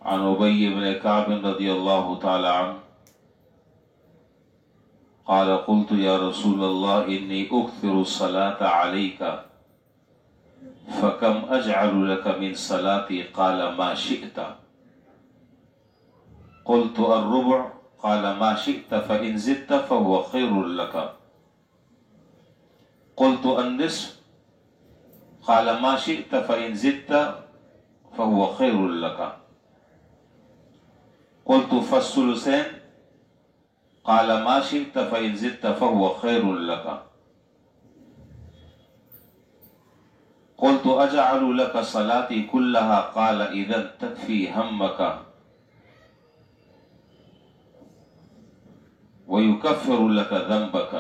عن ابی بن کعب رضی اللہ تعالی عنہ قال قلت یا رسول اللہ انی اکثر الصلاة علیک فکم اجعل لك من صلاتي قال ما شئت قلت الربع قال ما شئت فإن زدت فهو خير لك قلت النصف قال ما شئت فإن زدت فهو خير لك قلت فالثلثين قال ما شئت فإن زدت فهو خير لك قلت أجعل لك صلاتي كلها قال إذا تكفي همك ويكفر لك ذنبك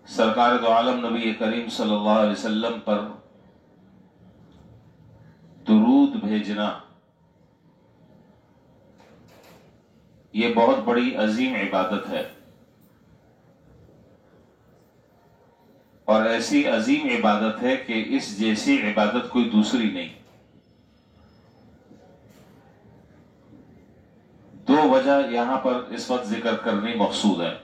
سرکار دو عالم نبی کریم صلی اللہ علیہ وسلم پر درود بھیجنا یہ بہت بڑی عظیم عبادت ہے، اور ایسی عظیم عبادت ہے کہ اس جیسی عبادت کوئی دوسری نہیں۔ دو وجہ یہاں پر اس وقت ذکر کرنی مقصود ہے۔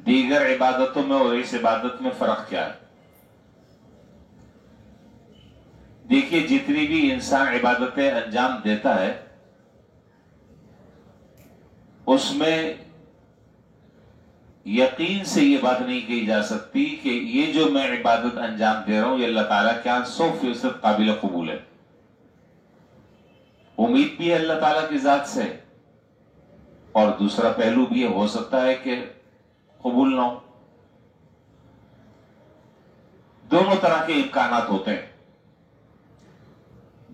دیگر عبادتوں میں اور اس عبادت میں فرق کیا ہے؟ دیکھیے، جتنی بھی انسان عبادتیں انجام دیتا ہے اس میں یقین سے یہ بات نہیں کہی جا سکتی کہ یہ جو میں عبادت انجام دے رہا ہوں یہ اللہ تعالیٰ کیا 100% قابل قبول ہے۔ امید بھی ہے اللہ تعالیٰ کی ذات سے، اور دوسرا پہلو بھی ہو سکتا ہے کہ قبول نہ ہو۔ دونوں طرح کے امکانات ہوتے ہیں،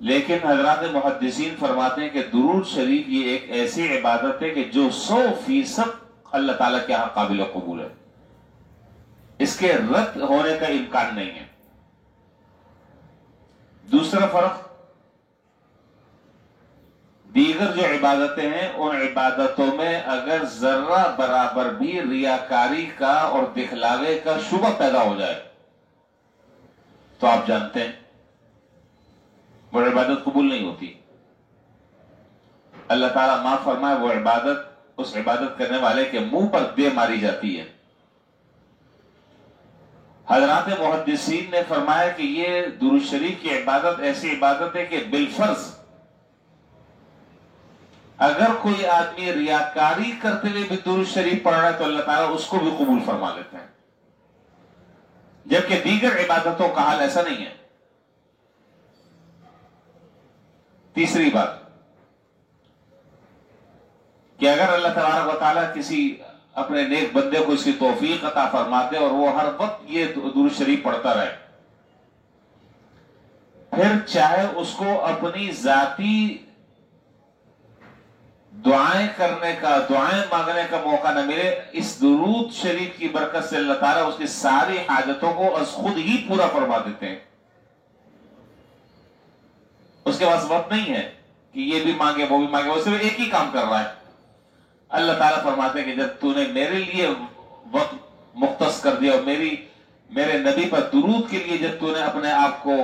لیکن حضرات محدثین فرماتے ہیں کہ درود شریف یہ ایک ایسی عبادت ہے کہ جو 100% اللہ تعالیٰ کے یہاں قابل قبول ہے، اس کے رد ہونے کا امکان نہیں ہے۔ دوسرا فرق، دیگر جو عبادتیں ہیں ان عبادتوں میں اگر ذرہ برابر بھی ریاکاری کا اور دکھلاوے کا شبہ پیدا ہو جائے تو آپ جانتے ہیں وہ عبادت قبول نہیں ہوتی۔ اللہ تعالیٰ معاف فرمائے، وہ عبادت اس عبادت کرنے والے کے منہ پر دے ماری جاتی ہے۔ حضرات محدثین نے فرمایا کہ یہ درود شریف کی عبادت ایسی عبادت ہے کہ بالفرض اگر کوئی آدمی ریاکاری کرتے ہوئے بھی درود شریف پڑھ رہا ہے تو اللہ تعالیٰ اس کو بھی قبول فرما لیتے ہیں، جبکہ دیگر عبادتوں کا حال ایسا نہیں ہے۔ تیسری بات کہ اگر اللہ تبارک و تعالیٰ کسی اپنے نیک بندے کو اس کی توفیق عطا فرماتے اور وہ ہر وقت یہ درود شریف پڑھتا رہے، پھر چاہے اس کو اپنی ذاتی دعائیں کرنے کا، دعائیں مانگنے کا موقع نہ ملے، اس درود شریف کی برکت سے اللہ تعالیٰ اس کی ساری حاجتوں کو از خود ہی پورا فرما دیتے ہیں۔ اس کے پاس وقت نہیں ہے کہ یہ بھی مانگے وہ بھی مانگے، وہ صرف ایک ہی کام کر رہا ہے۔ اللہ تعالیٰ فرماتے ہیں کہ جب تو نے میرے لیے وقت مختص کر دیا اور میرے نبی پر درود کے لیے جب تو نے اپنے آپ کو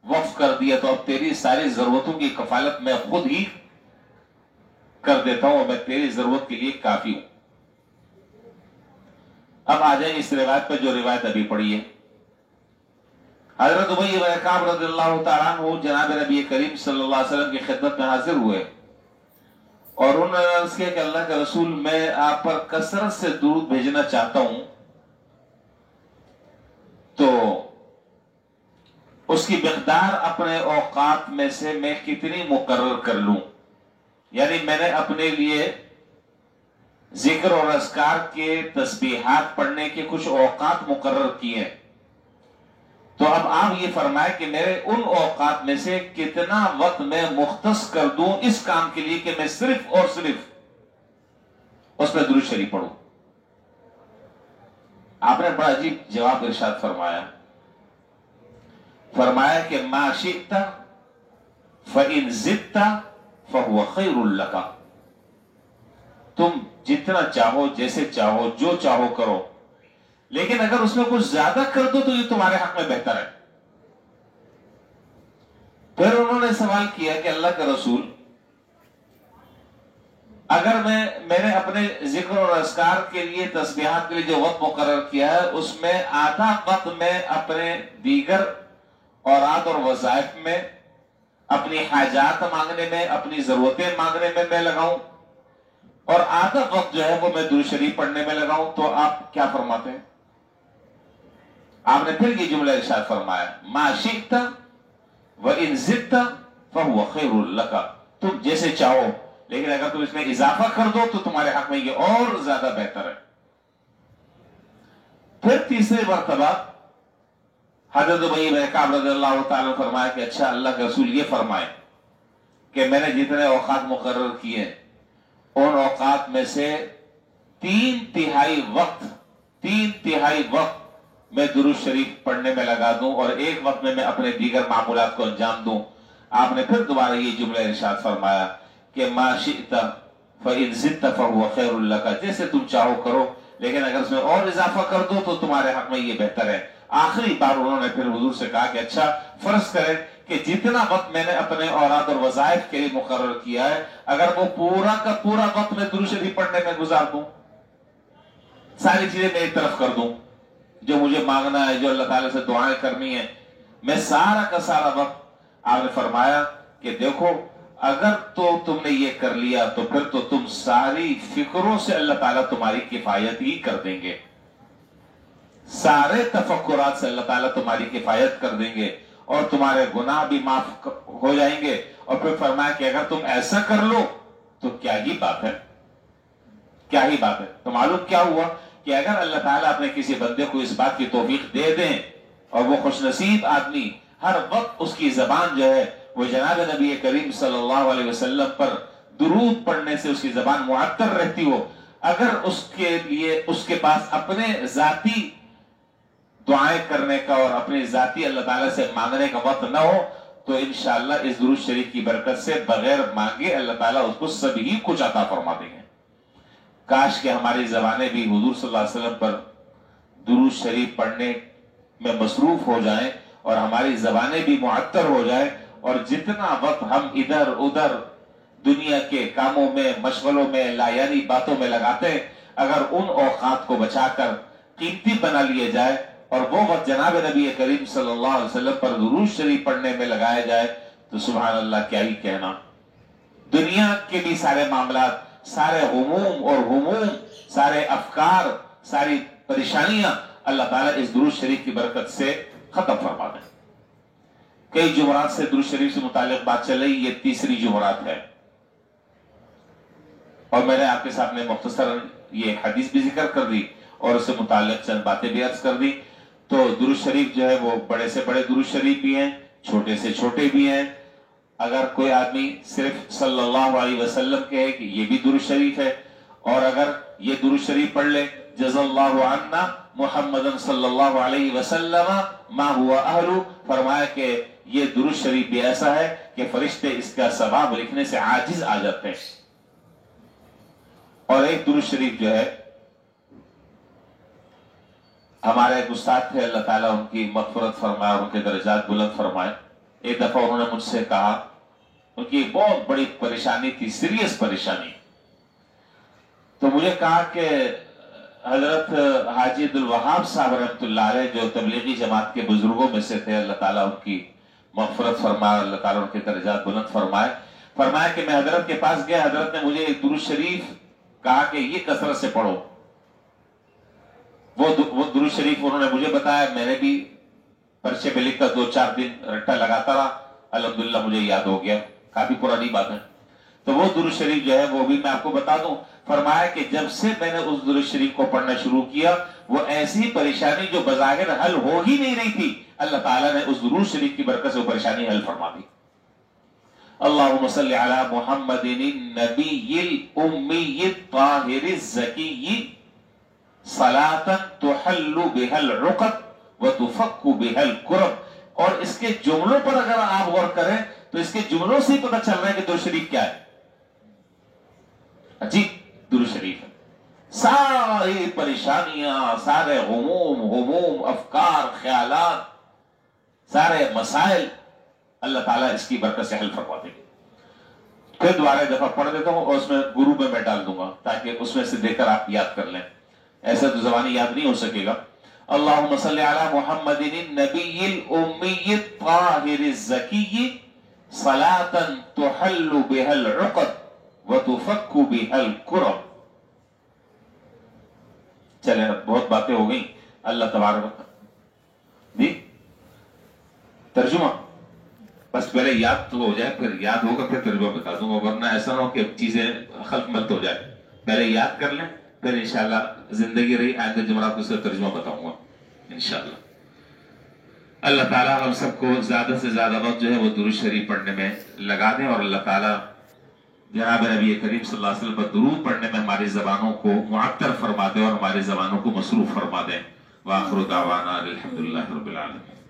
وقف کر دیا تو اب تیری ساری ضرورتوں کی کفالت میں خود ہی کر دیتا ہوں اور میں تیری ضرورت کے لیے کافی ہوں۔ اب آ جائیں اس روایت پر جو روایت ابھی پڑھی ہے۔ حضرت ابی بن کعب رضی اللہ تعالیٰ عنہ جناب نبی کریم صلی اللہ علیہ وسلم کی خدمت میں حاضر ہوئے اور انہوں نے عرض کیا کہ اللہ کے رسول، میں آپ پر کثرت سے درود بھیجنا چاہتا ہوں، تو اس کی مقدار اپنے اوقات میں سے میں کتنی مقرر کر لوں؟ یعنی میں نے اپنے لیے ذکر اور اذکار کے تسبیحات پڑھنے کے کچھ اوقات مقرر کیے ہیں، تو اب آپ یہ فرمائے کہ میرے ان اوقات میں سے کتنا وقت میں مختص کر دوں اس کام کے لیے کہ میں صرف اور صرف اس پہ درود شریف پڑھوں۔ آپ نے بڑا عجیب جواب ارشاد فرمایا کہ ما شئت فإن زدت فهو خير لك، تم جتنا چاہو، جیسے چاہو، جو چاہو کرو، لیکن اگر اس میں کچھ زیادہ کر دو تو یہ تمہارے حق میں بہتر ہے۔ پھر انہوں نے سوال کیا کہ اللہ کے رسول، اگر میں نے اپنے ذکر اور اذکار کے لیے، تسبیحات کے لیے جو وقت مقرر کیا ہے، اس میں آدھا وقت میں اپنے دیگر اوراد اور وظائف میں، اپنی حاجات مانگنے میں، اپنی ضرورتیں مانگنے میں لگاؤں، اور آدھا وقت جو ہے وہ میں درود شریف پڑھنے میں لگاؤں، تو آپ کیا فرماتے ہیں؟ آپ نے پھر یہ جملہ ارشاد فرمایا، ما شئت وَإِن زِدْتَ فَهُوَ خَيْرٌ لَكَ، تم جیسے چاہو، لیکن اگر تم اس میں اضافہ کر دو تو تمہارے حق میں یہ اور زیادہ بہتر ہے۔ پھر تیسرے مرتبہ حضرت ابی بن کعب رضی اللہ تعالیٰ فرمایا کہ اچھا اللہ کے رسول یہ فرمائے کہ میں نے جتنے اوقات مقرر کیے ان اوقات میں سے 3/3 وقت میں درود شریف پڑھنے میں لگا دوں اور 1 وقت میں اپنے دیگر معمولات کو انجام دوں۔ آپ نے پھر دوبارہ یہ جملہ ارشاد فرمایا کہ ما شئت فإن زدت فهو خیر لك، جیسے تم چاہو کرو، لیکن اگر اس میں اور اضافہ کر دو تو تمہارے حق میں یہ بہتر ہے۔ آخری بار انہوں نے پھر حضور سے کہا کہ اچھا فرض کریں کہ جتنا وقت میں نے اپنے اوراد اور وظائف کے لیے مقرر کیا ہے، اگر وہ پورا کا پورا وقت میں درود شریف پڑھنے میں گزار دوں، ساری چیزیں میں ایک طرف کر دوں، جو مجھے مانگنا ہے، جو اللہ تعالیٰ سے دعائیں کرنی ہے، میں سارا کا سارا وقت، آپ نے فرمایا کہ دیکھو اگر تو تم نے یہ کر لیا تو پھر تو تم ساری فکروں سے اللہ تعالیٰ تمہاری کفایت ہی کر دیں گے، سارے تفکرات سے اللہ تعالیٰ تمہاری کفایت کر دیں گے اور تمہارے گناہ بھی معاف ہو جائیں گے۔ اور پھر فرمایا کہ اگر تم ایسا کر لو تو کیا ہی بات ہے، کیا ہی بات ہے۔ تو معلوم کیا ہوا کہ اگر اللہ تعالیٰ اپنے کسی بندے کو اس بات کی توفیق دے دیں اور وہ خوش نصیب آدمی ہر وقت اس کی زبان جو ہے وہ جناب نبی کریم صلی اللہ علیہ وسلم پر درود پڑھنے سے اس کی زبان معطر رہتی ہو، اگر اس کے لیے اس کے پاس اپنے ذاتی دعائیں کرنے کا اور اپنی ذاتی اللہ تعالیٰ سے مانگنے کا وقت نہ ہو تو انشاءاللہ اس درود شریف کی برکت سے بغیر مانگے اللہ تعالیٰ اس کو سبھی کچھ عطا فرما دیں گے۔ کاش کہ ہماری زبانیں بھی حضور صلی اللہ علیہ وسلم پر درود شریف پڑھنے میں مصروف ہو جائیں اور ہماری زبانیں بھی معطر ہو جائیں، اور جتنا وقت ہم ادھر ادھر دنیا کے کاموں میں، مشغلوں میں، لایانی باتوں میں لگاتے ہیں، اگر ان اوقات کو بچا کر قیمتی بنا لیے جائے اور وہ وقت جناب نبی کریم صلی اللہ علیہ وسلم پر درود شریف پڑھنے میں لگایا جائے تو سبحان اللہ کیا ہی کہنا۔ دنیا کے بھی سارے معاملات، سارے غموم، سارے افکار، ساری پریشانیاں اللہ تعالیٰ اس درود شریف کی برکت سے ختم فرما دیں۔ کئی جمعرات سے درود شریف سے متعلق بات چل رہی، یہ تیسری جمعرات ہے، اور میں نے آپ کے سامنے مختصر یہ حدیث بھی ذکر کر دی اور اس سے متعلق چند باتیں بھی عرض کر دی۔ تو درود شریف جو ہے وہ بڑے سے بڑے درود شریف بھی ہیں، چھوٹے سے چھوٹے بھی ہیں۔ اگر کوئی آدمی صرف صلی اللہ علیہ وسلم کہے کہ یہ بھی درود شریف ہے، اور اگر یہ درود شریف پڑھ لے جزا اللہ عنا محمد صلی اللہ علیہ وسلم ما ہوا اہلو، فرمایا کہ یہ درود شریف بھی ایسا ہے کہ فرشتے اس کا ثواب لکھنے سے عاجز آ جاتے ہیں۔ اور ایک درود شریف جو ہے، ہمارے ایک استاد تھے، اللہ تعالیٰ ان کی مغفرت فرمائے اور ان کے درجات بلند فرمائے، ایک دفعہ انہوں نے مجھ سے کہا، ان کی ایک بہت بڑی پریشانی تھی، سیریس پریشانی، تو مجھے کہا کہ حضرت حاجی عبدالوہاب صاحب رحمۃ اللہ علیہ جو تبلیغی جماعت کے بزرگوں میں سے تھے، اللہ تعالیٰ ان کی مغفرت فرمائے، اللہ تعالیٰ ان کے درجات بلند فرمائے، فرمایا کہ میں حضرت کے پاس گیا، حضرت نے مجھے ایک درود شریف کہا کہ یہ کثرت سے پڑھو۔ وہ درود شریف انہوں نے مجھے بتایا، میں نے بھی پرچے پہ لکھ کر 2-4 دن رٹا لگاتا رہا، الحمدللہ مجھے یاد ہو گیا، کافی پرانی بات ہے۔ تو وہ درود شریف جو ہے وہ بھی میں آپ کو بتا دوں، فرمایا کہ جب سے میں نے اس درود شریف کو پڑھنا شروع کیا، وہ ایسی پریشانی جو بظاہر حل ہو ہی نہیں رہی تھی، اللہ تعالیٰ نے اس درود شریف کی برکت سے وہ پریشانی حل فرما دی۔ اللہم صلی علی محمد النبی الامی الطاہر الزکی صلاة تحل بها العقد وتفک بها الکرب۔ اور اس کے جملوں پر اگر آپ غور کریں تو اس کے جملوں سے ہی پتہ چل رہا ہے کہ درود شریف کیا ہے، عجیب درود شریف ہے۔ ساری پریشانیاں، سارے غموم افکار خیالات، سارے مسائل اللہ تعالیٰ اس کی برکت سے حل فرما دے گے۔ پھر دوبارہ دفعہ پڑھ دیتا ہوں اور اس میں گروپ میں ڈال دوں گا تاکہ اس میں سے دیکھ کر آپ یاد کر لیں، ایسا تو زبانی یاد نہیں ہو سکے گا۔ اللہم صلی علی محمد النبی الامی الطاہر الزکی صلاة تحل بها العقد وتفک بها الکرب۔ چلیں بہت باتیں ہو گئیں، اللہ تبارک جی ترجمہ بس پہلے یاد تو ہو جائے، پھر یاد ہوگا پھر ترجمہ بتا دوں گا، ورنہ ایسا نہ ہو کہ چیزیں خلط ملط ہو جائے۔ پہلے یاد کر لیں، پھر انشاءاللہ زندگی رہی آئندہ جمعرات کو اس کا ترجمہ بتاؤں گا انشاءاللہ۔ اللہ تعالیٰ ہم سب کو زیادہ سے زیادہ وقت جو ہے وہ درود شریف پڑھنے میں لگا دیں، اور اللہ تعالیٰ جناب نبی کریم صلی اللہ علیہ وسلم پر درود پڑھنے میں ہماری زبانوں کو معطر فرما دے اور ہماری زبانوں کو مصروف فرما دے۔ وآخر دعوانا الحمدللہ رب العالمین۔